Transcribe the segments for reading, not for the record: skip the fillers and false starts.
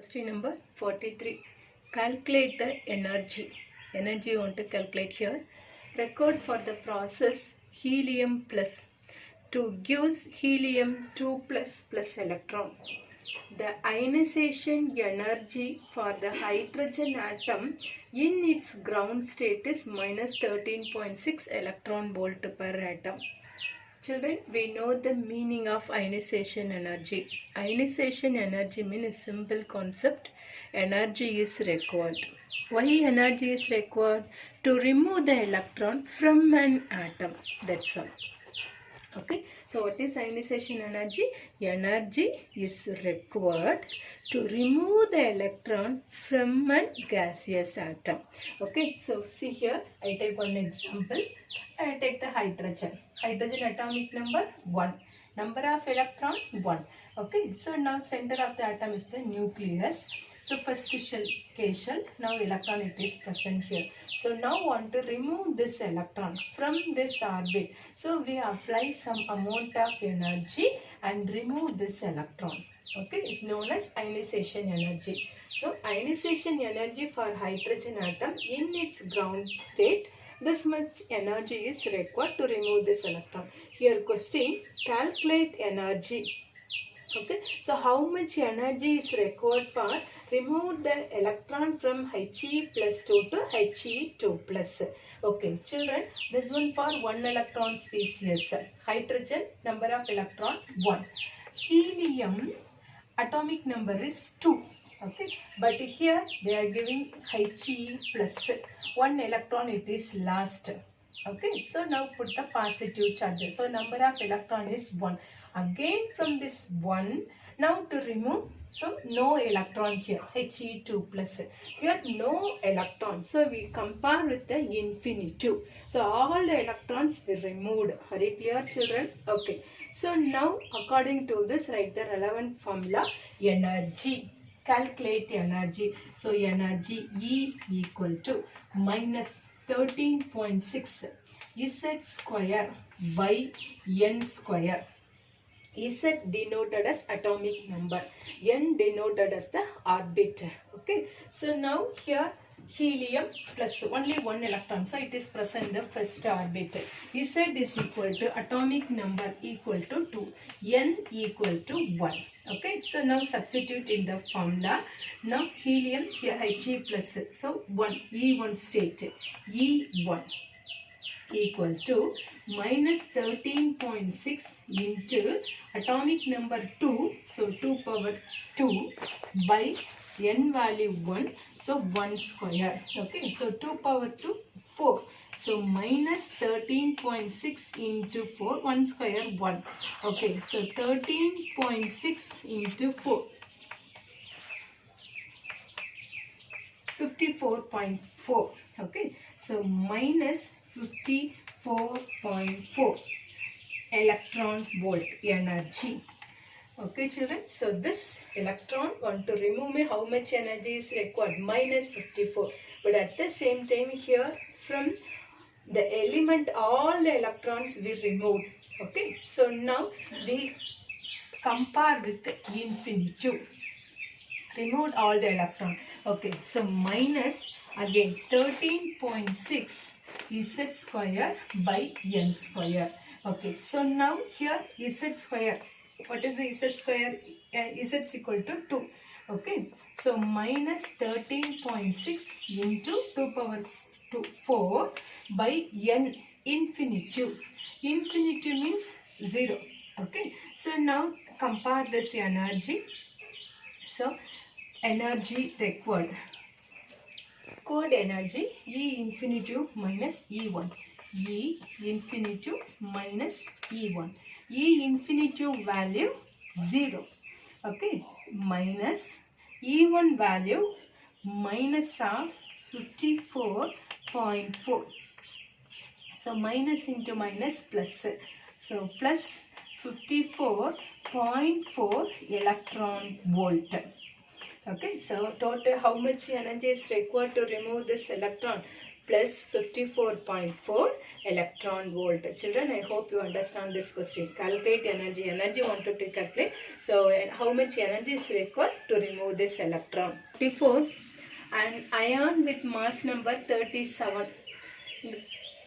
Question number 43. Calculate the energy. Energy you want to calculate here. Record for the process helium plus to gives helium 2 plus electron. The ionization energy for the hydrogen atom in its ground state is minus 13.6 electron volt per atom. Children, we know the meaning of ionization energy. Ionization energy means a simple concept. Energy is required. Why energy is required? To remove the electron from an atom. That's all. Okay, so what is ionization energy? Energy is required to remove the electron from a gaseous atom. Okay, so see here, I take one example. I take the hydrogen. Hydrogen atomic number 1. Number of electron 1. Okay, so now center of the atom is the nucleus. So first shell, K shell, now electron it is present here. So now want to remove this electron from this orbit. So we apply some amount of energy and remove this electron. Okay, it's known as ionization energy. So ionization energy for hydrogen atom in its ground state, this much energy is required to remove this electron. Here question, calculate energy. Okay, so how much energy is required for remove the electron from He plus 2 to He2 plus. Okay, children, this one for one electron species. Hydrogen, number of electron 1. Helium, atomic number is 2. Okay, but here they are giving He plus 1 electron it is lost. Okay, so now put the positive charge. So number of electron is 1. Again from this 1, now to remove, so no electron here, He2 plus. Here no electron. So we compare with the infinity. So all the electrons were removed. Are you clear, children? Okay. So now according to this, write the relevant formula, energy. Calculate energy. So energy E equal to minus 13.6 Z square by N square. Z denoted as atomic number, N denoted as the orbit. Okay, so now here helium plus only one electron, so it is present in the first orbit. Z is equal to atomic number equal to 2, N equal to 1. Okay, so now substitute in the formula. Now helium here He plus, so 1, E1 state, E1 equal to minus 13.6 into atomic number 2, so 2 power 2 by N value 1, so 1 square. Okay, so 2 power 2, 4. So minus 13.6 into 4, 1 square 1. Okay, so 13.6 into 4, 54.4. Okay, so minus 54.4 electron volt energy. Okay, children, so this electron want to remove me, how much energy is required? Minus 54. But at the same time here from the element all the electrons we removed. Okay, so now we compare with the infinity. Removed all the electron. Okay, so minus again 13.6 Z square by N square. Okay, so now here Z square. What is the Z square? Z is equal to 2. Okay, so minus 13.6 into 2 power 2, 4 by N infinity. Infinity means 0. Okay, so now compare this energy. So energy required. Code energy E infinity minus E1. E infinity minus E1. E infinity value 0. Okay. Minus E1 value minus of 54.4. So minus into minus plus. So plus 54.4 electron volt. Okay, so total how much energy is required to remove this electron? plus 54.4 electron volt. Children, I hope you understand this question. Calculate energy. Energy wanted to calculate. So, how much energy is required to remove this electron? 54. An ion with mass number 37.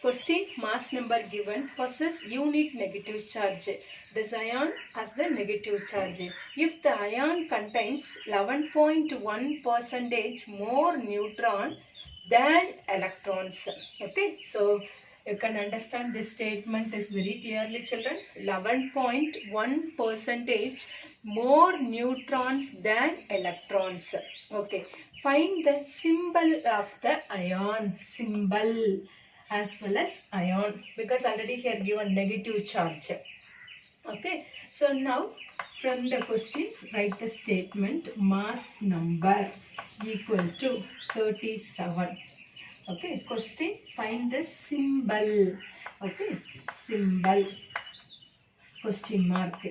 Question, mass number given, possess unit negative charge. This ion has the negative charge. If the ion contains 11.1% more neutron than electrons. Okay, so you can understand this statement is very clearly, children. 11.1% more neutrons than electrons. Okay, find the symbol of the ion. Symbol as well as ion, because already here given negative charge. Okay, so now from the question write the statement mass number equal to 37. Okay, question, find the symbol. Okay, symbol, question mark,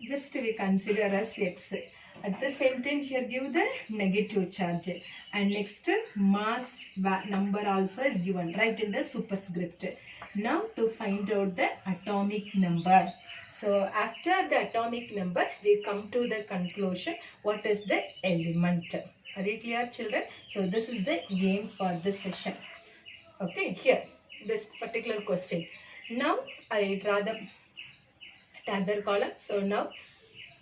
just we consider as X. At the same time here give the negative charge, and next mass number also is given right in the superscript. Now to find out the atomic number. So after the atomic number we come to the conclusion what is the element. Are you clear, children? So this is the aim for this session. Okay, here this particular question. Now I draw the other column. So now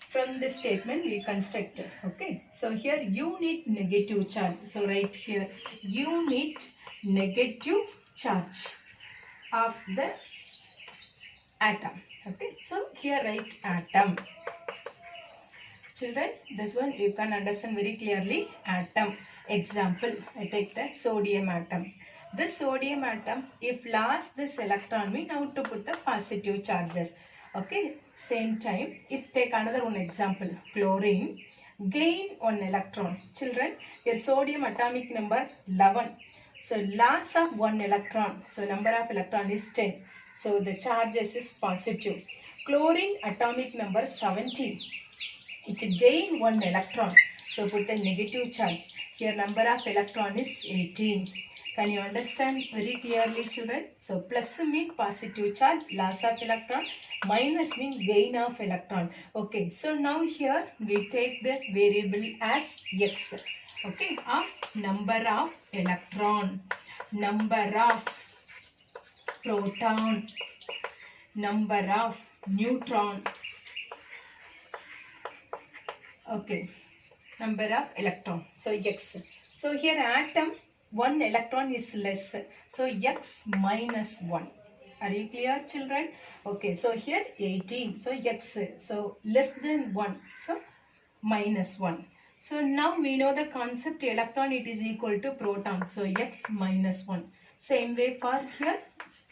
from this statement we construct. Okay, so here unit negative charge. So right here unit negative charge of the atom. Okay, so here write atom. Children, this one you can understand very clearly. Atom. Example, I take the sodium atom. This sodium atom, if lost this electron, we now to put the positive charges. Okay, same time, if take another one example, chlorine, gain one electron. Children, your sodium atomic number 11. So loss of one electron. So number of electron is 10. So the charges is positive. Chlorine atomic number 17. It gain one electron. So put the negative charge. Here number of electron is 18. Can you understand very clearly, children? So plus mean positive charge, loss of electron, minus mean gain of electron. Okay, so now here we take the variable as X. Okay, of number of electron, number of proton, number of neutron. Okay, number of electron. So X. So here atom, one electron is less. So X minus 1. Are you clear, children? Okay, so here 18. So X. So less than 1. So minus 1. So now we know the concept electron, it is equal to proton. So X minus 1. Same way for here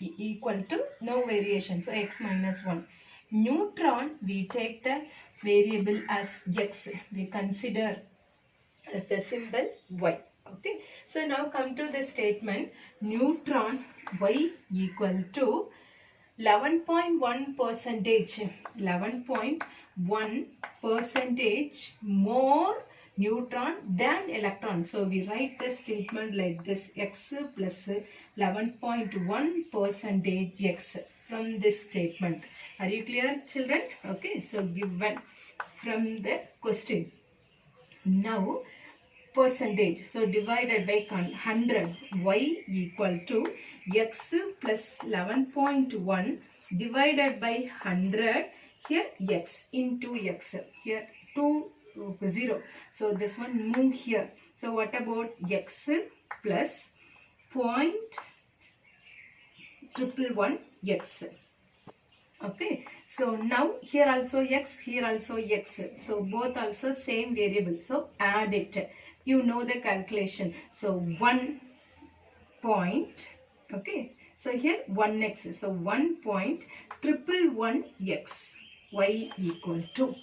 equal to no variation. So X minus 1. Neutron, we take the variable as X. We consider as the symbol Y. Okay. So now come to the statement neutron Y equal to 11.1%. 11.1% more neutron than electron. So we write the statement like this: X plus 11.1% X from this statement. Are you clear, children? Okay, so given from the question. Now percentage. So divided by 100. Y equal to X plus 11.1 divided by 100. Here X into X. Here 2 0. So this one move here. So what about X plus 0.111 X. Okay. So now here also X, here also X. So both also same variable. So add it. You know the calculation. So 1 point. Okay. So here 1x. So 1.111 X. Y equal to.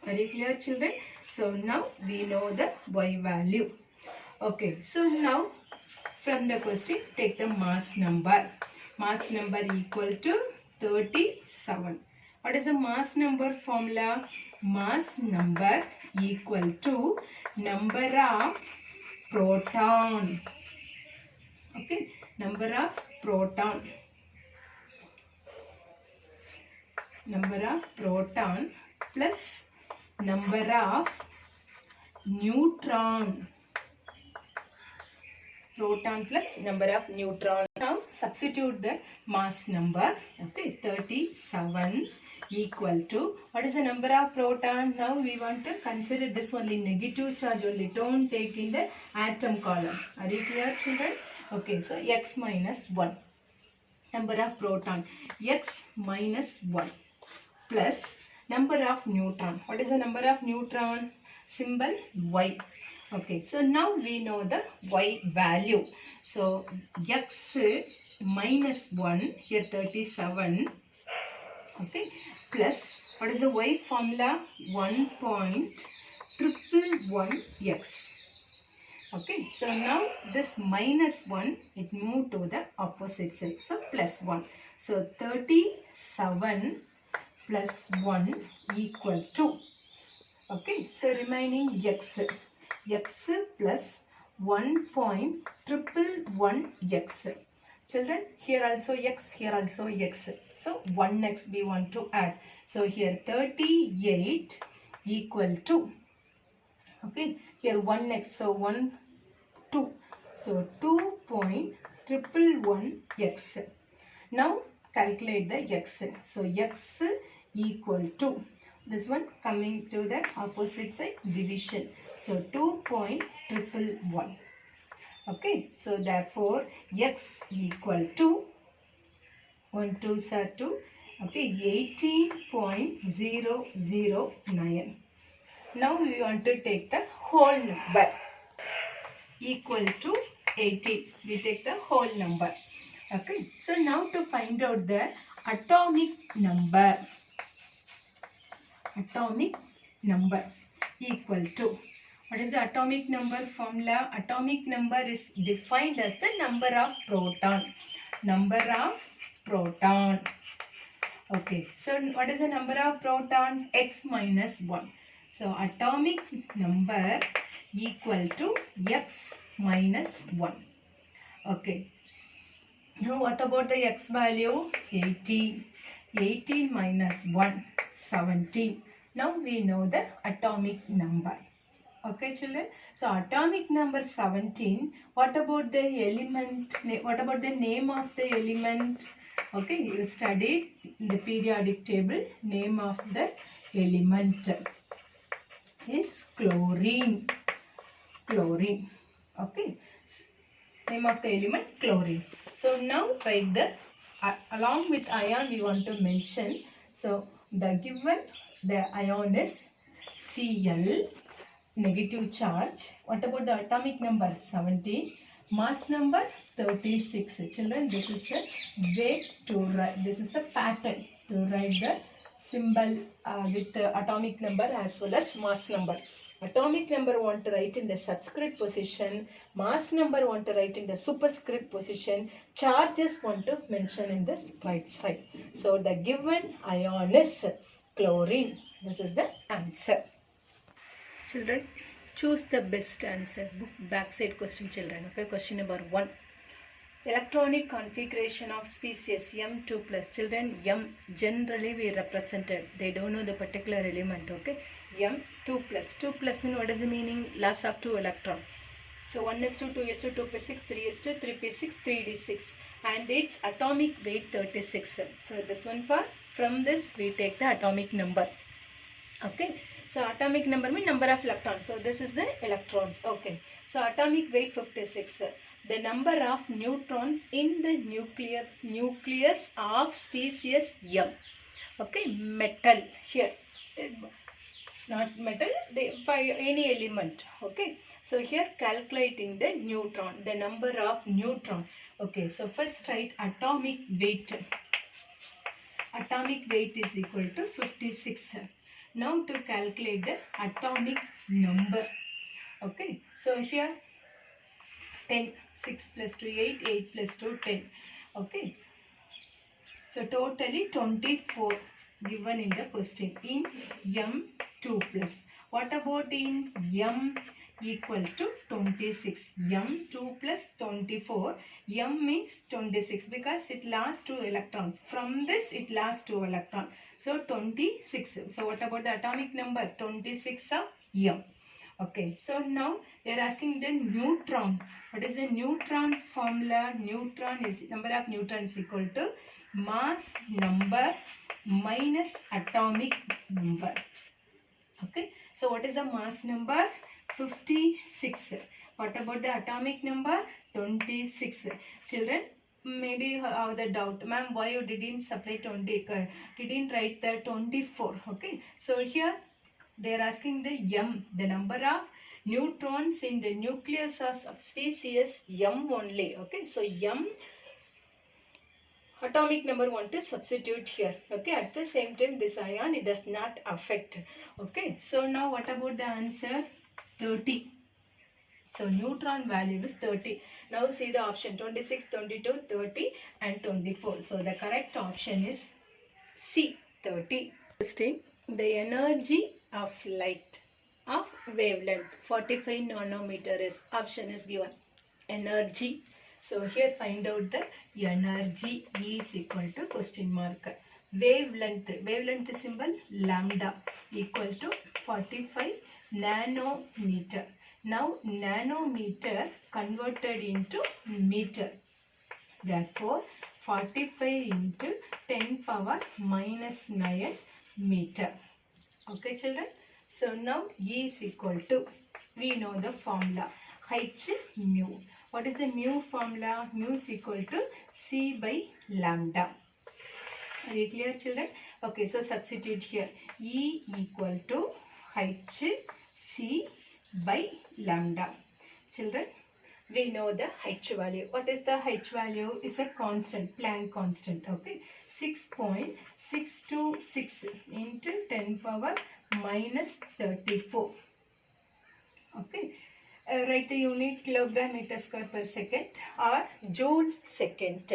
Very clear, children? So now we know the Y value. Okay. So now from the question take the mass number. Mass number equal to 37. What is the mass number formula? Mass number equal to number of proton Okay, number of proton. Number of proton plus number of neutron. Proton plus number of neutron. Now substitute the mass number. Okay, 37 equal to, what is the number of proton? Now we want to consider this only negative charge only. Don't take in the atom column. Are you clear, children? Okay, so x minus 1. Number of proton, x minus 1 plus number of neutron. What is the number of neutron? Symbol y. Okay, so now we know the y value. So x minus 1, here 37. Okay, plus what is the y formula? 1.111x. Okay, so now this minus 1, it moved to the opposite side. So plus 1. So 37 plus 1 equal to. Okay, so remaining x. X plus 1.111x. Children, here also x, here also x. So 1x we want to add. So here 38 equal to. Okay, here 1x, so 1, 2. So 2.111x. Now calculate the x. So x equal to. This one coming to the opposite side, division. So 2.111. Okay, so therefore x equal to 1 2s are 2. Okay, 18.009. Now we want to take the whole number equal to 18. We take the whole number. Okay, so now to find out the atomic number. Atomic number equal to. What is the atomic number formula? Atomic number is defined as the number of proton. Number of proton. Okay, so what is the number of proton? X minus 1. So atomic number equal to x minus 1. Okay. Now what about the x value? 18. 18 minus 1, 17. Now we know the atomic number. Okay, children. So atomic number 17. What about the element? What about the name of the element? Okay, you studied the periodic table. Name of the element is chlorine. Chlorine. Okay. Name of the element chlorine. So now write the along with ion we want to mention. So the given the ion is Cl, negative charge. What about the atomic number? 17. Mass number 36. Children, this is the way to write. This is the pattern to write the symbol with the atomic number as well as mass number. Atomic number want to write in the subscript position. Mass number want to write in the superscript position. Charges want to mention in the right side. So the given ion is chlorine. This is the answer. Children, choose the best answer. Book backside question, children. Okay, question number 1. Electronic configuration of species M2 plus. Children, M generally we represented. They don't know the particular element. Okay, M2 plus. 2 plus mean what is the meaning? Loss of 2 electron. So 1s2, 2s2, 2p6, 3s2, 3p6, 3d6. And its atomic weight 36. So this one from this we take the atomic number. Okay. So atomic number means number of electrons. So this is the electrons. Okay. So atomic weight 56. The number of neutrons in the nucleus of species M. Okay. Metal here. Not metal. By any element. Okay. So here calculating the neutron. The number of neutron. Okay. So first write atomic weight. Atomic weight is equal to 56. Now to calculate the atomic number. Okay. So here 10. 6 plus 2 8. 8 plus 2 10. Okay. So totally 24 given in the question in M2 plus. What about in equal to 26. M2 plus 24. M means 26 because it lasts 2 electron. From this it lasts 2 electron. So 26. So what about the atomic number? 26 of M. Okay, so now they are asking the neutron. What is the neutron formula? Neutron is number of neutrons equal to mass number minus atomic number. Okay, so what is the mass number? 56. What about the atomic number? 26. Children, maybe you have the doubt, ma'am, why you didn't supply 20, didn't write the 24. Okay, so here they are asking the M, the number of neutrons in the nucleus of species M only. Okay, so M atomic number want to substitute here. Okay, at the same time this ion, it does not affect. Okay, so now what about the answer? 30. So neutron value is 30. Now see the option 26, 22, 30 and 24. So the correct option is C, 30. The energy of light of wavelength 45 nanometer is option is given. Energy. So here find out the energy is equal to question mark. Wavelength. Wavelength symbol lambda equal to 45 nanometer. Now nanometer converted into meter. Therefore 45 into 10 power minus 9 meter. Okay children. So now E is equal to, we know the formula, H mu. What is the mu formula? Mu is equal to C by lambda. Are you clear children? Okay, so substitute here. E equal to H C by lambda. Children, we know the H value. What is the H value? Is a constant, Planck constant. Okay, 6.626 into 10 power minus 34. Okay, write the unit kilogram meter square per second or joule second.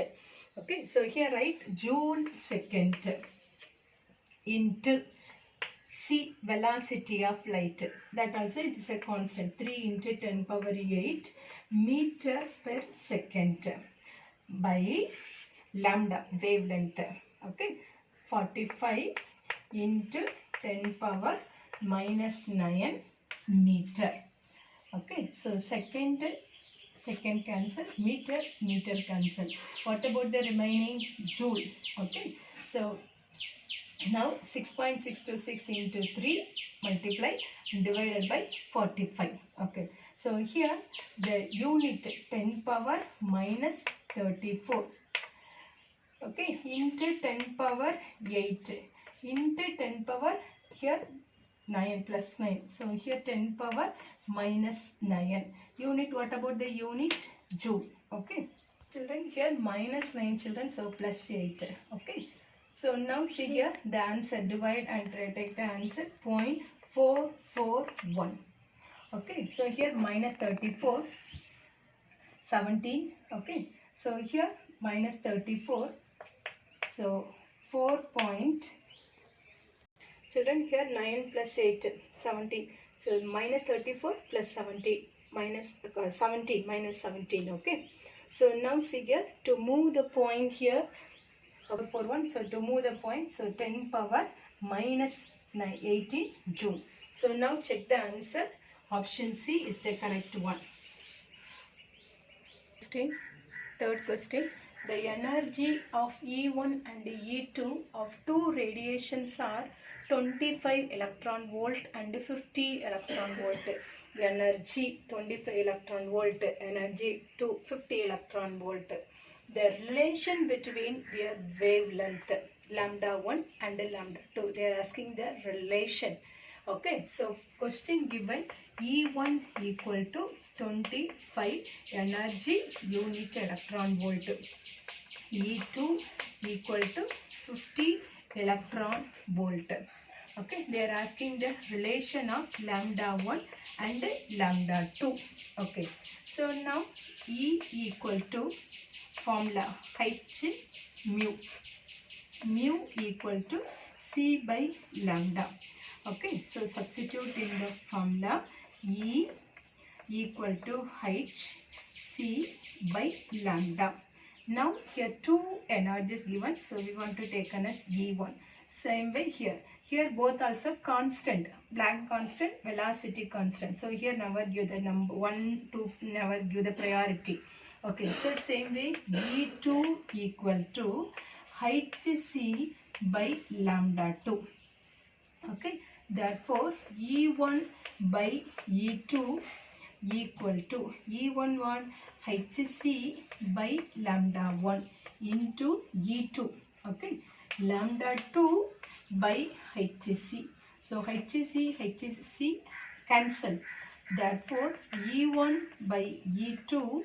Okay, so here write joule second into C, velocity of light. That also it is a constant, 3 into 10 power 8 meter per second by lambda, wavelength. Okay, 45 into 10 power minus 9 meter. Okay, so second cancel, meter cancel. What about the remaining joule? Okay, so now 6.626 into 3 multiply and divided by 45. Okay, so here the unit 10 power minus 34. Okay, into 10 power 8 into 10 power here 9 plus 9. So here 10 power minus 9. Unit, what about the unit? Joule. Okay, children, here minus 9 children, so plus 8. Okay, so now see here the answer, divide and take the answer 0.441. Okay, so here minus 34, 17. Okay, so here minus 34, so 4 point. Children, here 9 plus 8, 17. So minus 34 plus 70 minus 17 minus 17. Okay, so now see here to move the point here for 1. So to move the point, so 10 power minus 18 joule. So now check the answer. Option C is the correct one. Third question. The energy of E1 and E2 of two radiations are 25 electron volt and 50 electron volt. Energy 25 electron volt, energy to 50 electron volt. The relation between their wavelength lambda 1 and lambda 2. They are asking the relation. Okay, so question given E1 equal to 25 energy unit electron volt. E2 equal to 50 electron volt. Okay, they are asking the relation of lambda 1 and lambda 2. Okay, so now E equal to formula H mu. Mu equal to C by lambda. Okay, so substitute in the formula E equal to hc by lambda. Now here two energies given, so we want to take as E1. Same way here. Here both also constant, Planck constant, velocity constant. So here never give the number 1, 2, never give the priority. Okay, so same way E2 equal to hc by lambda 2. Okay, therefore E1 by E2 equal to E1 what? hc by lambda 1 into E2. Okay, lambda 2 by hc. So hc cancel. Therefore E1 by E2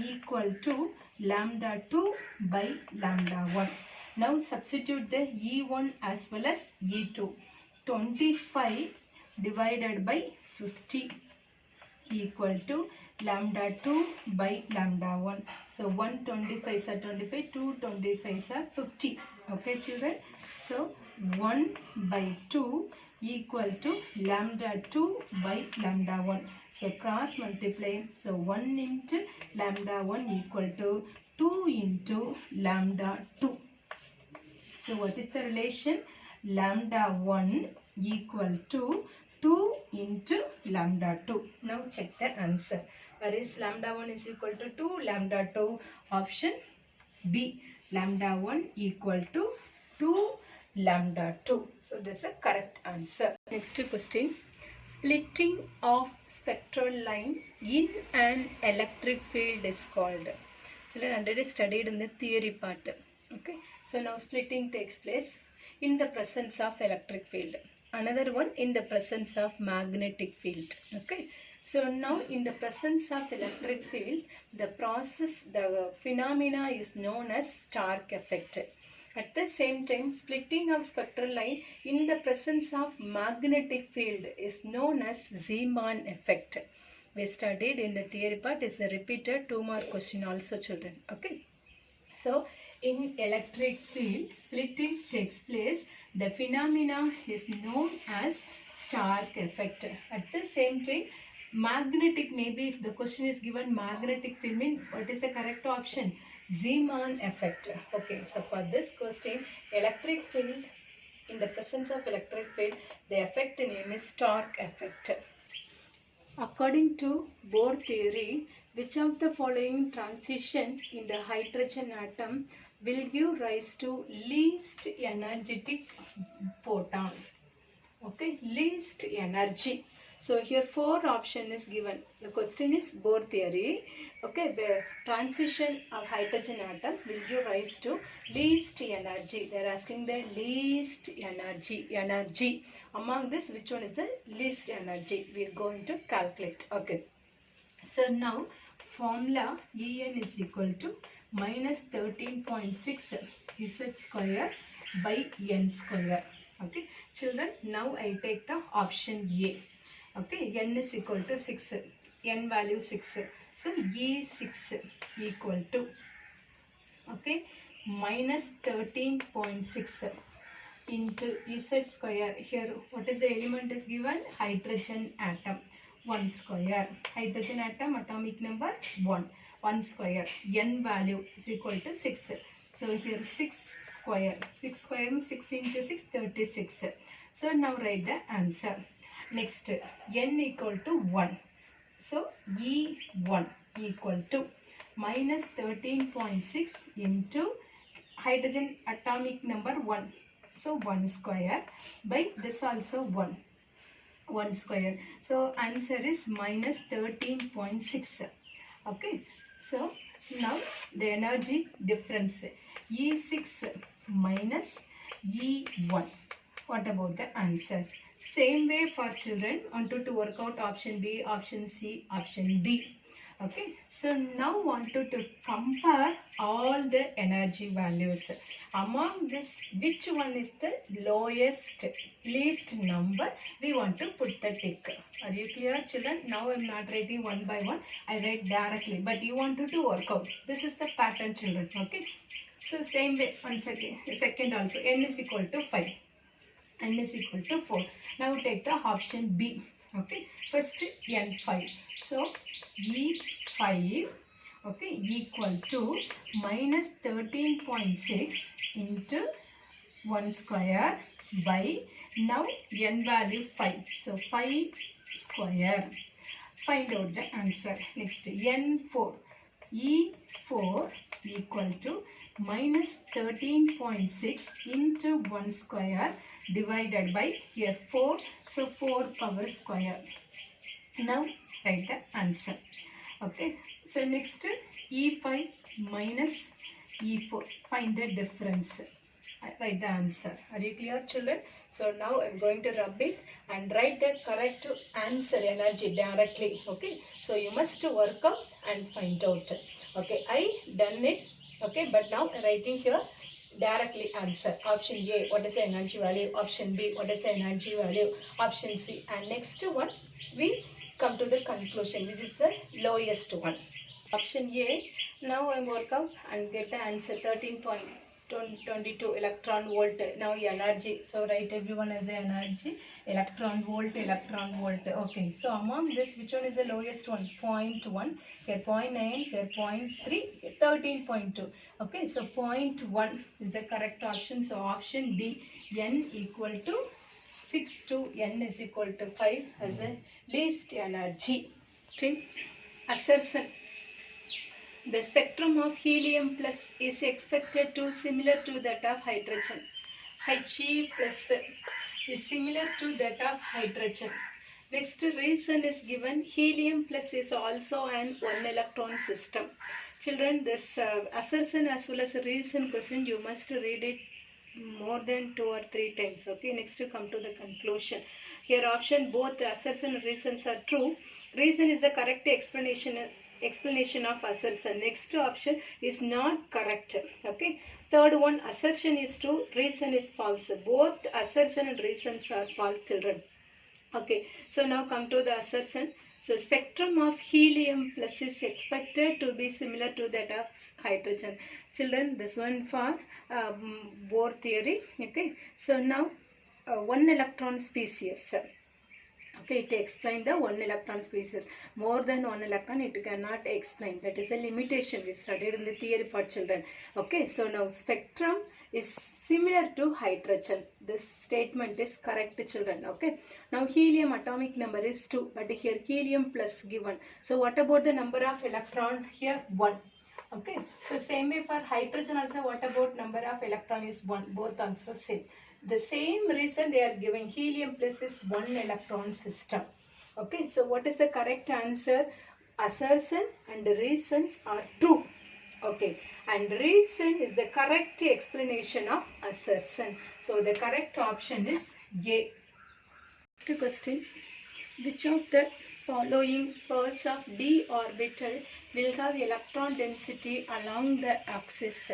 equal to lambda 2 by lambda 1. Now substitute the E1 as well as E2. 25 divided by 50 equal to lambda 2 by lambda 1. So 1 25 are 25, 2 25 are 50. Okay children. So 1 by 2 equal to lambda 2 by lambda 1. So cross multiply. So 1 into lambda 1 equal to 2 into lambda 2. So what is the relation? Lambda 1 equal to 2 into lambda 2. Now check the answer. Where is lambda 1 is equal to 2? Lambda 2, option B. Lambda 1 equal to 2 lambda 2. So this is the correct answer. Next question. Splitting of spectral line in an electric field is called. Children already studied in the theory part. Okay. So now splitting takes place in the presence of electric field. Another one in the presence of magnetic field. Okay. So now in the presence of electric field, the process, the phenomena is known as Stark effect. At the same time, splitting of spectral line in the presence of magnetic field is known as Zeeman effect. We studied in the theory part, is a repeated 2 mark question also children. Okay. So in electric field, splitting takes place. The phenomena is known as Stark effect. At the same time, magnetic, maybe if the question is given magnetic field, mean what is the correct option? Zeeman effect. Okay, so for this question, electric field, in the presence of electric field, the effect name is Stark effect. According to Bohr theory, which of the following transition in the hydrogen atom will give rise to least energetic photon? Okay, least energy. So here 4 option is given. The question is Bohr theory. Okay, the transition of hydrogen atom will give rise to least energy. They are asking the least energy. Among this, which one is the least energy? We are going to calculate. Okay. So now formula En is equal to minus 13.6 Z square by N square. Okay. Children, now I take the option A. Okay, N is equal to 6, N value 6. So E6 equal to, okay, minus 13.6 into Z square. Here, what is the element is given? Hydrogen atom, 1 square. Hydrogen atom, atomic number 1. 1 square. N value is equal to 6. So here 6 square. 6 square means 6 into 6, 36. So now write the answer. Next, N equal to 1. So, E1 equal to minus 13.6 into hydrogen atomic number 1. So, 1 square by this also 1. 1 square. So, answer is minus 13.6. Okay. So, now the energy difference. E6 minus E1. What about the answer? Same way for children, wanted to work out option B, option C, option D. Okay, so now wanted to compare all the energy values. Among this, which one is the lowest, least number? We want to put the tick. Are you clear, children? Now I am not writing one by one. I write directly, but you wanted to work out. This is the pattern, children. Okay, so same way, once again, second also, N is equal to 5. N is equal to 4. Now take the option B. Okay. First N5. So E5, okay, equal to minus 13.6 into 1 square by, now n value 5. So 5 square. Find out the answer. Next, N4. E4 equal to minus 13.6 into 1 square divided by here 4. So 4 power square. Now write the answer. Okay. So next, E5 minus E4. Find the difference. Write the answer. Are you clear, children? So now I am going to rub it and write the correct answer energy directly. Okay. So you must work up and find out. Okay. I done it. Okay. But now I am writing here directly answer. Option A, what is the energy value? Option B, what is the energy value? Option C. And next one, we come to the conclusion, which is the lowest one. Option A. Now I work out and get the answer 13.22 electron volt. Now energy. So write everyone as the energy. Electron volt, electron volt. Okay. So among this, which one is the lowest one? 0.1. Here 0.9. Here 0.3. Here 13.2. Okay. So 0.1 is the correct option. So option D. N equal to 6 to N is equal to 5 as the least energy. Okay. Assertion. The spectrum of helium plus is expected to similar to that of hydrogen. He plus is similar to that of hydrogen. Next reason is given. Helium plus is also an one electron system. Children, this assertion as well as reason question, you must read it more than 2 or 3 times. Okay. Next to come to the conclusion. Here option both assertion and reasons are true. Reason is the correct explanation of assertion. Next option is not correct. Okay. Third one, assertion is true, reason is false. Both assertion and reasons are false, children. Okay. So now come to the assertion. So spectrum of helium plus is expected to be similar to that of hydrogen. Children, this one for Bohr theory. Okay. So now one electron species. Okay, it explain the one electron species. More than one electron it cannot explain. That is the limitation we studied in the theory part, children. Okay, so now spectrum is similar to hydrogen. This statement is correct, children. Okay, now helium atomic number is 2, but here helium plus given. So what about the number of electron? Here 1. Okay, so same way for hydrogen also, what about number of electron is 1. Both also same. The same reason they are giving. Helium plus is one electron system. Okay, so what is the correct answer? Assertion and reasons are true. Okay, and reason is the correct explanation of assertion. So the correct option is A. Next question. Which of the following pairs of d orbital will have electron density along the axis?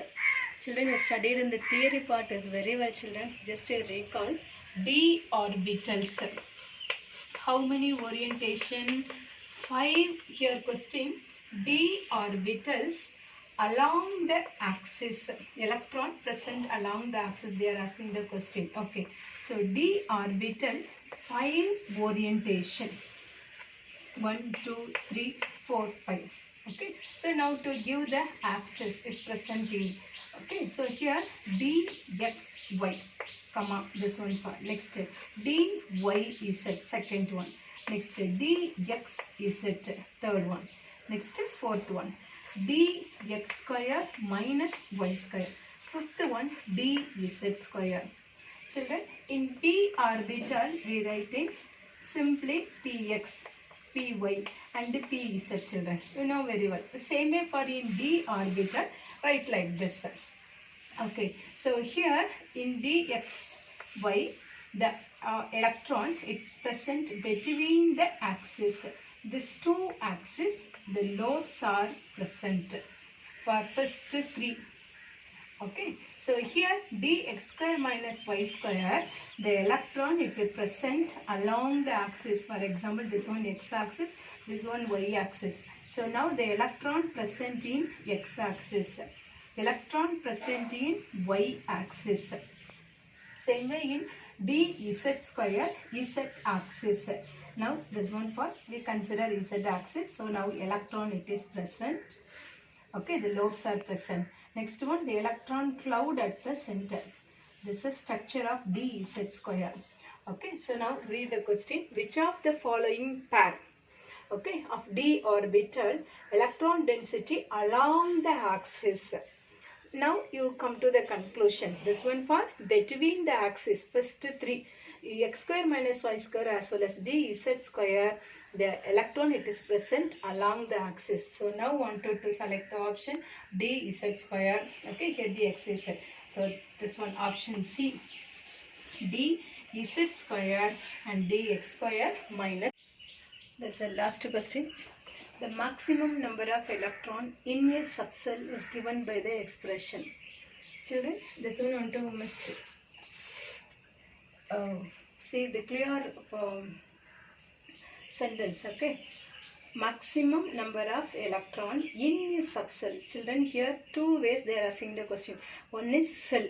Children, you studied in the theory part is very well, children. Just a recall. D orbitals. How many orientation? 5. Here question. D orbitals along the axis. Electron present along the axis. They are asking the question. Okay. So D orbital 5 orientation. 1, 2, 3, 4, 5. Okay. So now to give the axis is present in. Okay, so here dxy, comma, this one for next dyz, second one. Next dxz, third one. Next fourth one, dx square minus y square. Fifth one, dz square. Children, in p orbital we writing simply px, py and pz, children. You know very well. The same way for in d orbital, write like this. Okay, so here in dxy, the electron is present between the axis. These two axes, the lobes are present for first 3. Okay, so here dx square minus y square, the electron it is present along the axis. For example, this one x axis, this one y axis. So now the electron present in x axis. Electron present in y axis. Same way in dz square, z axis. Now this one for we consider Z axis. So now electron it is present. Okay, the lobes are present. Next one, the electron cloud at the center. This is structure of dz square. Okay, so now read the question. Which of the following pair, okay, of d orbital electron density along the axis? Now you come to the conclusion. This one for between the axis, first three, x square minus y square as well as dz square, the electron it is present along the axis. So now wanted to select the option dz square. Okay, here the x is z. So this one option C, dz square and dx square minus. That's the last question. The maximum number of electron in a subcell is given by the expression. Children, this one want to miss. See the clear sentence. Okay. Maximum number of electron in a subcell. Children, here two ways they are asking the question. One is cell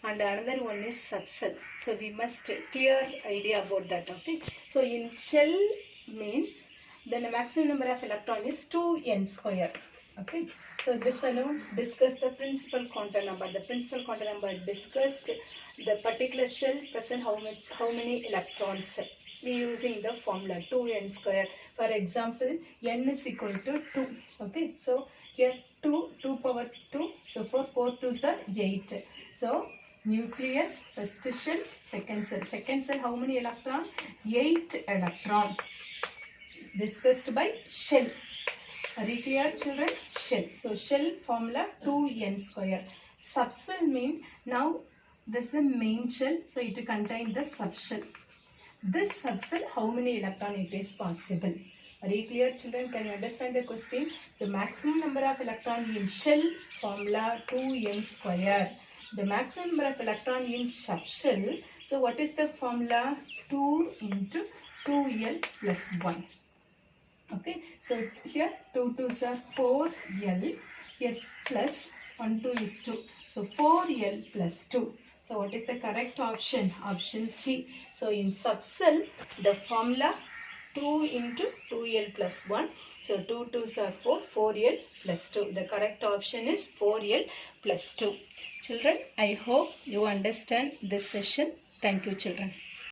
and another one is subcell. So we must clear idea about that. Okay. So in shell means then the maximum number of electron is 2n square. Okay. So this alone discussed the principal quantum number. The principal quantum number discussed the particular shell present how many electrons. We using the formula 2n square. For example, n is equal to 2. Okay. So here 2 power 2. So for 4 2s are 8. So nucleus, first shell, second cell. Second cell how many electron? 8 electron. Discussed by shell. Are you clear, children? Shell. So shell formula 2n square. Subcell mean now this is the main shell. So it contains the subshell. This subcell how many electron it is possible? Are you clear, children? Can you understand the question? The maximum number of electron in shell formula 2n square. The maximum number of electron in subshell. So what is the formula? 2 into 2l plus 1. Okay, so here 2 2s are 4l, here plus 1 2 is 2. So 4l plus 2. So what is the correct option? Option C. So in subcell, the formula 2 into 2l plus 1. So 2 2s are 4, 4l plus 2. The correct option is 4l plus 2. Children, I hope you understand this session. Thank you, children.